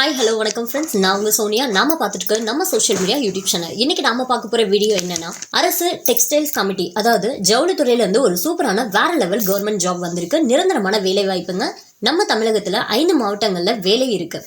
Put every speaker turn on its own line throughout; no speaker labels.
Hi hello வணக்கம் friends, நான் உங்கள் சோனியா. நாம பார்த்துட்டு நம்ம சோஷியல் மீடியா யூடியூப் சேனல். இன்னைக்கு நாம பார்க்க போகிற வீடியோ என்னன்னா, அரசு டெக்ஸ்டைல்ஸ் கமிட்டி, அதாவது ஜவுளித்துறையிலேருந்து ஒரு சூப்பரான வேற லெவல் கவர்மெண்ட் ஜாப் வந்திருக்கு. நிரந்தரமான வேலை வாய்ப்புங்க. நம்ம தமிழகத்தில் 5 மாவட்டங்களில் வேலை இருக்கு.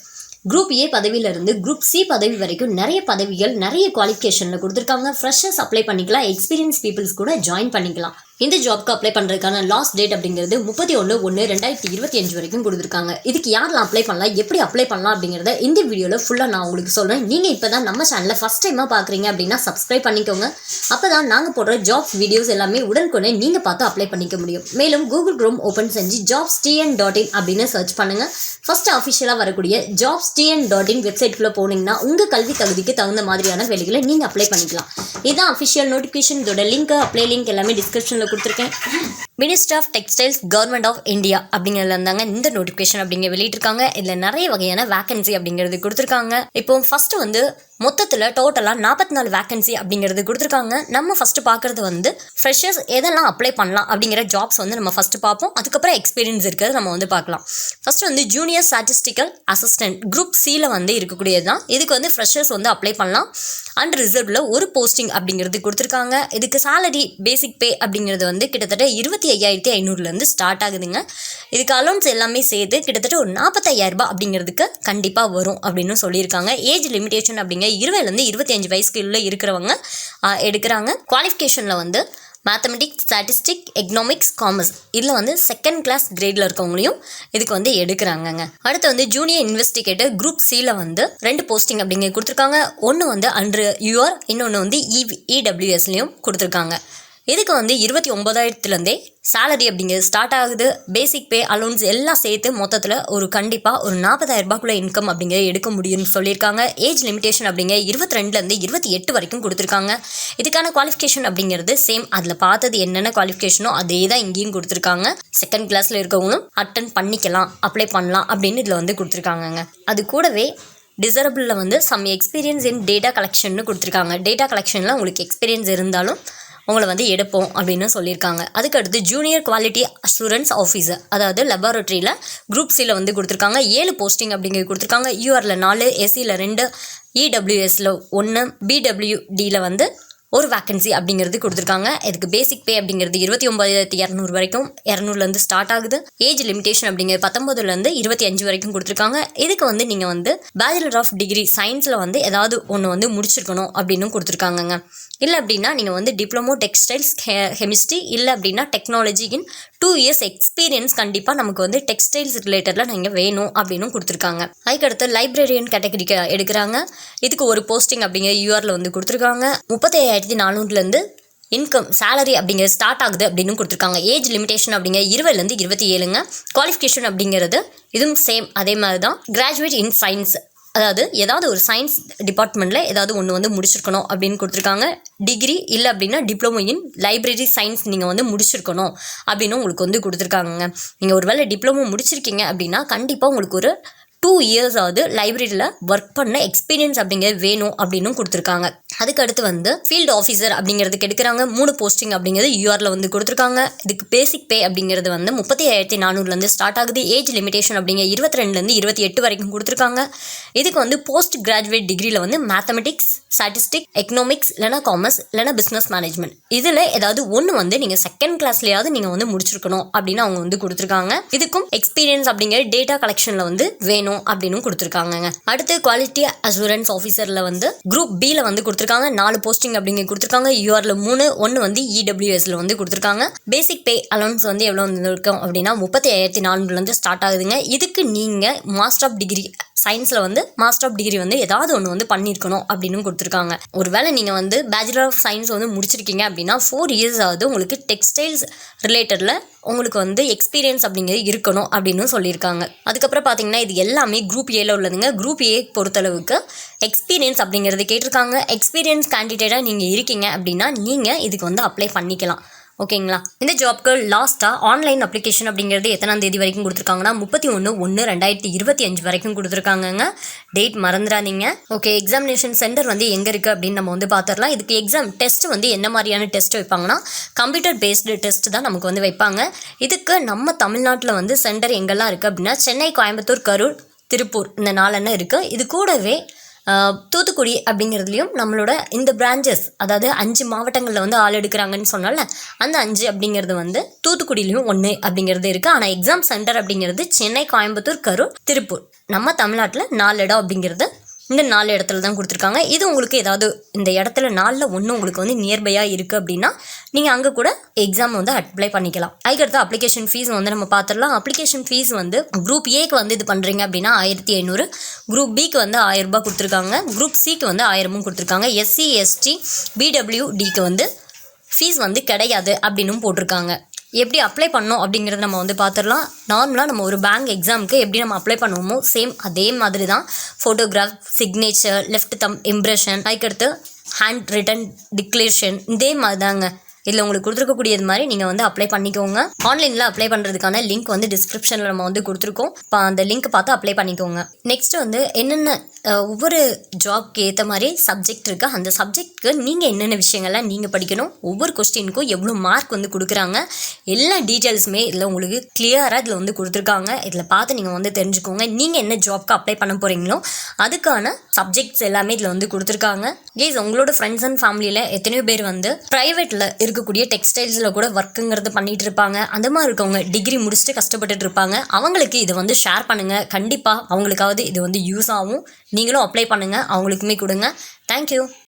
குரூப் ஏ பதவியிலிருந்து குரூப் சி பதவி வரைக்கும் நிறைய பதவிகள் நிறைய குவாலிஃபிகேஷனில் கொடுத்துருக்காங்க. ஃப்ரெஷர்ஸ் அப்ளை பண்ணிக்கலாம், எக்ஸ்பீரியன்ஸ் பீப்புள்ஸ் கூட ஜாயின் பண்ணிக்கலாம். இந்த ஜாப்க்கு அப்ளை பண்ணுறதுக்கான லாஸ்ட் டேட் அப்படிங்கிறது 31/1/2025 வரைக்கும் கொடுத்துருக்காங்க. இதுக்கு யாரெல்லாம் அப்ளை பண்ணலாம், எப்படி அப்ளை பண்ணலாம் அப்படிங்கிறத இந்த வீடியோவில் ஃபுல்லாக நான் உங்களுக்கு சொல்கிறேன். நீங்கள் இப்போ தான் நம்ம சேனலில் ஃபஸ்ட் டைமாக பார்க்குறீங்க அப்படின்னா சப்ஸ்கிரைப் பண்ணிக்கோங்க. அப்போ தான் நாங்கள் போடுற ஜாப் வீடியோஸ் எல்லாமே உடனுக்குடனே நீங்கள் பார்த்து அப்ளை பண்ணிக்க முடியும். மேலும் கூகுள் க்ரோம் ஓப்பன் செஞ்சு jobstn.in அப்படின்னு சர்ச் பண்ணுங்கள். ஃபஸ்ட்டு அஃபிஷியலாக வரக்கூடிய jobstn.in வெப்சைட்குள்ளே போனீங்கன்னா உங்கள் கல்வி தகுதிக்கு தகுந்த மாதிரியான வேலைகளை நீங்கள் அப்ளை பண்ணிக்கலாம். இதுதான் அஃபிஷியல் நோட்டிஃபிகேஷன். இதோட லிங்க், அப்ளை லிங்க் எல்லாமே டிஸ்கிரிப்ஷனில் கொடுத்துருக்கேன். Ministry of textiles government of India அப்படிங்கிறதுல இருந்தாங்க இந்த நோட்டிஃபிகேஷன் அப்படிங்க வெளியிட்டிருக்காங்க. இதில் நிறைய வகையான வேகன்சி அப்படிங்கிறது கொடுத்துருக்காங்க. இப்போ ஃபர்ஸ்ட் வந்து மொத்தத்தில் டோட்டலாக 44 வேகன்சி அப்படிங்கிறது கொடுத்துருக்காங்க. நம்ம ஃபஸ்ட்டு பார்க்குறது ஃப்ரெஷர்ஸ் எதெல்லாம் அப்ளை பண்ணலாம் அப்படிங்கிற ஜாப்ஸ் நம்ம ஃபஸ்ட்டு பார்ப்போம். அதுக்கப்புறம் எக்ஸ்பீரியன்ஸ் இருக்கிறது நம்ம பார்க்கலாம். First junior statistical assistant group சியில் இருக்கக்கூடியது தான். இதுக்கு ஃப்ரெஷர்ஸ் அப்ளை பண்ணலாம். அண்ட் ரிசர்வில் ஒரு போஸ்டிங் அப்படிங்கிறது கொடுத்துருக்காங்க. இதுக்கு சேலரி பேசிக் பே அப்படிங்கிறது கிட்டத்தட்ட 25,500 ஸ்டார்ட் ஆகுதுங்க. இதுக்கு அலௌன்ஸ் எல்லாமே சேர்த்து கிட்டத்தட்ட ஒரு 45,000 அப்படிங்கிறதுக்கு கண்டிப்பாக வரும் அப்படின்னு சொல்லியிருக்காங்க. ஏஜ் லிமிடேஷன் அப்படிங்கிற 20 25 வயசுக்குள்ள இருக்கிறவங்க எடுக்கிறாங்க. குவாலிஃபிகேஷனில் மேத்தமெட்டிக்ஸ், ஸ்டாட்டிஸ்டிக், எக்கனாமிக்ஸ், காமர்ஸ் இதில் செகண்ட் கிளாஸ் கிரேடில் இருக்கவங்களையும் இதுக்கு எடுக்கிறாங்கங்க. அடுத்து ஜூனியர் இன்வெஸ்டிகேட்டர் குரூப் சியில் 2 போஸ்டிங் அப்படிங்க கொடுத்துருக்காங்க. ஒன்று அண்டர் யூஆர், இன்னொன்று இடபிள்யூஎஸ்லையும் கொடுத்துருக்காங்க. இதுக்கு 29,000 சேலரி அப்படிங்கிறது ஸ்டார்ட் ஆகுது. பேசிக் பே, அலௌன்ஸ் எல்லாம் சேர்த்து மொத்தத்தில் கண்டிப்பாக ஒரு 40,000 இன்கம் அப்படிங்கிறது எடுக்க முடியும்னு சொல்லியிருக்காங்க. ஏஜ் லிமிடேஷன் அப்படிங்க 22 28 வரைக்கும் கொடுத்துருக்காங்க. இதுக்கான குவாலிஃபிகேஷன் அப்படிங்கிறது சேம், அதில் பார்த்தது என்னென்ன குவாலிஃபிகேஷனோ அதே தான் இங்கேயும் கொடுத்துருக்காங்க. செகண்ட் கிளாஸில் இருக்கவங்களும் அட்டன் பண்ணிக்கலாம், அப்ளை பண்ணலாம் அப்படின்னு இதில் கொடுத்துருக்காங்கங்க. அது கூடவே டிசரபிளில் சம் எக்ஸ்பீரியன்ஸ் இன் டேட்டா கலெக்ஷன்னு கொடுத்துருக்காங்க. டேட்டா கலெக்ஷனில் உங்களுக்கு எக்ஸ்பீரியன்ஸ் இருந்தாலும் உங்களை எடுப்போம் அப்படின்னு சொல்லியிருக்காங்க. அதுக்கடுத்து ஜூனியர் குவாலிட்டி அஷூரன்ஸ் ஆஃபீஸர், அதாவது லெபார்ட்டரியில் குரூப் சியில் கொடுத்துருக்காங்க. 7 போஸ்டிங் அப்படிங்கிறது கொடுத்துருக்காங்க. யூஆரில் 4, எஸ்சியில் 2, இடபிள்யூஎஸில் 1, பிடபிள்யூடியில் ஒரு வேக்கன்சி அப்படிங்கிறது கொடுத்துருக்காங்க. இதுக்கு பேசிக் பே அப்படிங்கிறது 29,200 வரைக்கும் 200 ஸ்டார்ட் ஆகுது. ஏஜ் லிமிடேஷன் அப்படிங்கிறது 19 25 வரைக்கும் கொடுத்துருக்காங்க. இதுக்கு நீங்கள் பேச்சுலர் ஆஃப் டிகிரி சயின்ஸில் ஏதாவது ஒன்று முடிச்சிருக்கணும் அப்படின்னு கொடுத்துருக்காங்கங்க. இல்லை அப்படின்னா நீங்கள் டிப்ளமோ டெக்ஸ்டைல்ஸ் கெமிஸ்ட்ரி, இல்லை அப்படின்னா டெக்னாலஜி இன் 2 இயர்ஸ் எக்ஸ்பீரியன்ஸ் கண்டிப்பாக நமக்கு டெக்ஸ்டைல்ஸ் ரிலேட்டடில் நீங்கள் வேணும் அப்படின்னு கொடுத்துருக்காங்க. அதுக்கடுத்து லைப்ரரியன் கேட்டகரிக்கு எடுக்கிறாங்க. இதுக்கு ஒரு போஸ்டிங் அப்படிங்கிற யூஆரில் கொடுத்துருக்காங்க. 35,400 இன்கம் சேலரி அப்படிங்கிறது ஸ்டார்ட் ஆகுது அப்படின்னு கொடுத்துருக்காங்க. ஏஜ் லிமிடேஷன் அப்படிங்கிற 20 27ங்க. குவாலிஃபிகேஷன் அப்படிங்கிறது இதுவும் சேம் அதே மாதிரி தான். கிராஜுவேட் இன் சயின்ஸ், அதாவது ஏதாவது ஒரு சயின்ஸ் டிபார்ட்மெண்ட்டில் ஏதாவது ஒன்று முடிச்சிருக்கணும் அப்படின்னு கொடுத்துருக்காங்க. டிகிரி இல்லை அப்படின்னா டிப்ளமோ இன் லைப்ரரி சயின்ஸ் நீங்கள் முடிச்சிருக்கணும் அப்படின்னு உங்களுக்கு கொடுத்துருக்காங்க. நீங்கள் ஒரு வேளை டிப்ளமோ முடிச்சிருக்கீங்க அப்படின்னா கண்டிப்பாக உங்களுக்கு ஒரு 2 இயர்ஸ் ஆகுது லைப்ரரியில் ஒர்க் பண்ண எக்ஸ்பீரியன்ஸ் அப்படிங்கிறது வேணும் அப்படின்னு கொடுத்துருக்காங்க. அதுக்கடுத்து ஃபீல்டு ஆஃபீஸர் அப்படிங்கிறதுக்கு எடுக்கிறாங்க. 3 போஸ்டிங் அப்படிங்கிறது யூஆரில் கொடுத்துருக்காங்க. இதுக்கு பேசிக் பே அப்படிங்கிறது 35,400 ஸ்டார்ட் ஆகுது. ஏஜ் லிமிடேஷன் அப்படிங்கிற 22 28 வரைக்கும் கொடுத்துருக்காங்க. இதுக்கு போஸ்ட் கிராஜுவேட் டிகிரியில் மேத்தமெட்டிக்ஸ், ஸ்டாட்டிஸ்டிக், எக்கனாமிக்ஸ், இல்லைனா காமர்ஸ், இல்லைனா பிஸ்னஸ் மேனேஜ்மெண்ட் இதில் ஏதாவது ஒன்று நீங்கள் செகண்ட் கிளாஸ்லையாவது நீங்கள் முடிச்சிருக்கணும் அப்படின்னு அவங்க கொடுத்துருக்காங்க. இதுக்கும் எக்ஸ்பீரியன்ஸ் அப்படிங்கிற டேட்டா கலெக்ஷனில் வேணும் அப்படின்னு கொடுத்துருக்காங்க. அடுத்து குவாலிட்டி அஷூரன்ஸ் ஆஃபீஸரில் குரூப் பியில் கொடுத்துருக்காங்க. 4 போஸ்டிங் அப்படிங்க கொடுத்துருக்காங்க. யூஆரில் 3, ஒன்று இடபிள்யூஎஸில் கொடுத்துருக்காங்க. பேசிக் பே அலௌன்ஸ் எவ்வளோ இருக்கும் அப்படின்னா 35,400 ஸ்டார்ட் ஆகுதுங்க. இதுக்கு நீங்கள் மாஸ்டர் ஆஃப் டிகிரி சயின்ஸில் மாஸ்டர் ஆஃப் டிகிரி ஏதாவது ஒன்று பண்ணியிருக்கணும் அப்படின்னு கொடுத்துருக்காங்க. ஒரு வேளை நீங்கள் பேச்சுலர் ஆஃப் சயின்ஸ் முடிச்சிருக்கீங்க அப்படின்னா 4 இயர்ஸ் ஆகுது உங்களுக்கு டெக்ஸ்டைல்ஸ் ரிலேட்டடில் உங்களுக்கு எக்ஸ்பீரியன்ஸ் அப்படிங்கிறது இருக்கணும் அப்படின்னு சொல்லியிருக்காங்க. அதுக்கப்புறம் பார்த்தீங்கன்னா இது எல்லாமே குரூப் ஏல உள்ளதுங்க. குரூப் ஏ பொறுத்தளவுக்கு எக்ஸ்பீரியன்ஸ் அப்படிங்கிறது கேட்டிருக்காங்க. எக்ஸ்பீரியன்ஸ் கேண்டிடேட்டாக நீங்கள் இருக்கீங்க அப்படின்னா நீங்கள் இதுக்கு அப்ளை பண்ணிக்கலாம். ஓகேங்களா? இந்த ஜாப்க்கு லாஸ்ட்டாக ஆன்லைன் அப்ளிகேஷன் அப்படிங்கிறது எத்தனாம் தேதி வரைக்கும் கொடுத்துருக்காங்கன்னா 31/1/2025 வரைக்கும் கொடுத்துருக்காங்கங்க. டேட் மறந்துடாதீங்க. ஓகே, எக்ஸாமினேஷன் சென்டர் எங்கே இருக்குது அப்படின்னு நம்ம பார்த்துடலாம். இதுக்கு எக்ஸாம் டெஸ்ட் என்ன மாதிரியான டெஸ்ட் வைப்பாங்கன்னா கம்ப்யூட்டர் பேஸ்டு டெஸ்ட் தான் நமக்கு வைப்பாங்க. இதுக்கு நம்ம தமிழ்நாட்டில் சென்டர் எங்கெல்லாம் இருக்குது அப்படின்னா சென்னை, கோயம்புத்தூர், கரூர், திருப்பூர் இந்த 4 அண்ணன் இருக்குது. இது கூடவே தூத்துக்குடி அப்படிங்கிறதுலையும் நம்மளோட இந்த பிரான்ச்சஸ், அதாவது 5 மாவட்டங்களில் வந்து ஆள் எடுக்கிறாங்கன்னு சொன்னால அந்த 5 அப்படிங்கிறது வந்து தூத்துக்குடியிலையும் 1 அப்படிங்கிறது இருக்குது. ஆனால் எக்ஸாம் சென்டர் அப்படிங்கிறது சென்னை, கோயம்புத்தூர், கரூர், திருப்பூர், நம்ம தமிழ்நாட்டில் 4 இடம் அப்படிங்கிறது இந்த 4 இடத்துல தான் கொடுத்துருக்காங்க. இது உங்களுக்கு ஏதாவது இந்த இடத்துல 4ல் 1 உங்களுக்கு வந்து நியர்பையாக இருக்குது அப்படின்னா நீங்கள் அங்கே கூட எக்ஸாம் வந்து அப்ளை பண்ணிக்கலாம். அதுக்கடுத்து அப்ளிகேஷன் ஃபீஸ் வந்து நம்ம பார்த்துடலாம். அப்ளிகேஷன் ஃபீஸ் வந்து குரூப் ஏக்கு வந்து இது பண்ணுறீங்க அப்படின்னா 1500, குரூப் பிக்கு வந்து 1000 ரூபாய் கொடுத்துருக்காங்க, குரூப் சிக்கு வந்து 1000 கொடுத்துருக்காங்க, எஸ்சி, எஸ்டி, பிடபிள்யூடிக்கு வந்து ஃபீஸ் வந்து கிடையாது அப்படின்னு போட்டிருக்காங்க. எப்படி அப்ளை பண்ணோம் அப்படிங்கிறத நம்ம வந்து பார்த்துடலாம். நார்மலாக நம்ம ஒரு பேங்க் எக்ஸாமுக்கு எப்படி நம்ம அப்ளை பண்ணுவோமோ சேம் அதே மாதிரி தான். ஃபோட்டோகிராஃப், சிக்னேச்சர், லெஃப்ட் தம் இம்ப்ரெஷன், அதுக்கடுத்து ஹேண்ட் ரிட்டன் டிக்ளரேஷன், இதே மாதிரி தாங்க. இதில் உங்களுக்கு கொடுத்துருக்கக்கூடியது மாதிரி நீங்கள் வந்து அப்ளை பண்ணிக்கோங்க. ஆன்லைனில் அப்ளை பண்ணுறதுக்கான லிங்க் வந்து டிஸ்கிரிப்ஷனில் நம்ம வந்து கொடுத்துருக்கோம். இப்போ அந்த லிங்க் பார்த்து அப்ளை பண்ணிக்கோங்க. நெக்ஸ்ட் வந்து என்னென்ன ஒவ்வொரு ஜாப்க்கு ஏற்ற மாதிரி சப்ஜெக்ட் இருக்குது. அந்த சப்ஜெக்ட்க்கு நீங்கள் என்னென்ன விஷயங்கள்லாம் நீங்கள் படிக்கணும், ஒவ்வொரு கொஸ்டினுக்கும் எவ்வளோ மார்க் வந்து கொடுக்குறாங்க, எல்லா டீட்டெயில்ஸுமே இதில் உங்களுக்கு கிளியராக இதில் வந்து கொடுத்துருக்காங்க. இதில் பார்த்து நீங்கள் வந்து தெரிஞ்சுக்கோங்க. நீங்கள் என்ன ஜாப்க்கு அப்ளை பண்ண போகிறீங்களோ அதுக்கான சப்ஜெக்ட்ஸ் எல்லாமே இதில் வந்து கொடுத்துருக்காங்க. கேஸ் உங்களோட ஃப்ரெண்ட்ஸ் அண்ட் ஃபேமிலியில் எத்தனையோ பேர் வந்து ப்ரைவேட்டில் இருக்கக்கூடிய டெக்ஸ்டைல்ஸில் கூட ஒர்க்குங்கிறது பண்ணிகிட்டு இருப்பாங்க. அந்த மாதிரி இருக்கவங்க டிகிரி முடிச்சுட்டு கஷ்டப்பட்டுட்டு இருப்பாங்க. அவங்களுக்கு இதை வந்து ஷேர் பண்ணுங்கள். கண்டிப்பாக அவங்களுக்காவது இது வந்து யூஸ் ஆகும். நீங்களும் அப்ளை பண்ணுங்கள், அவங்களுக்குமே கொடுங்க. தேங்க்யூ.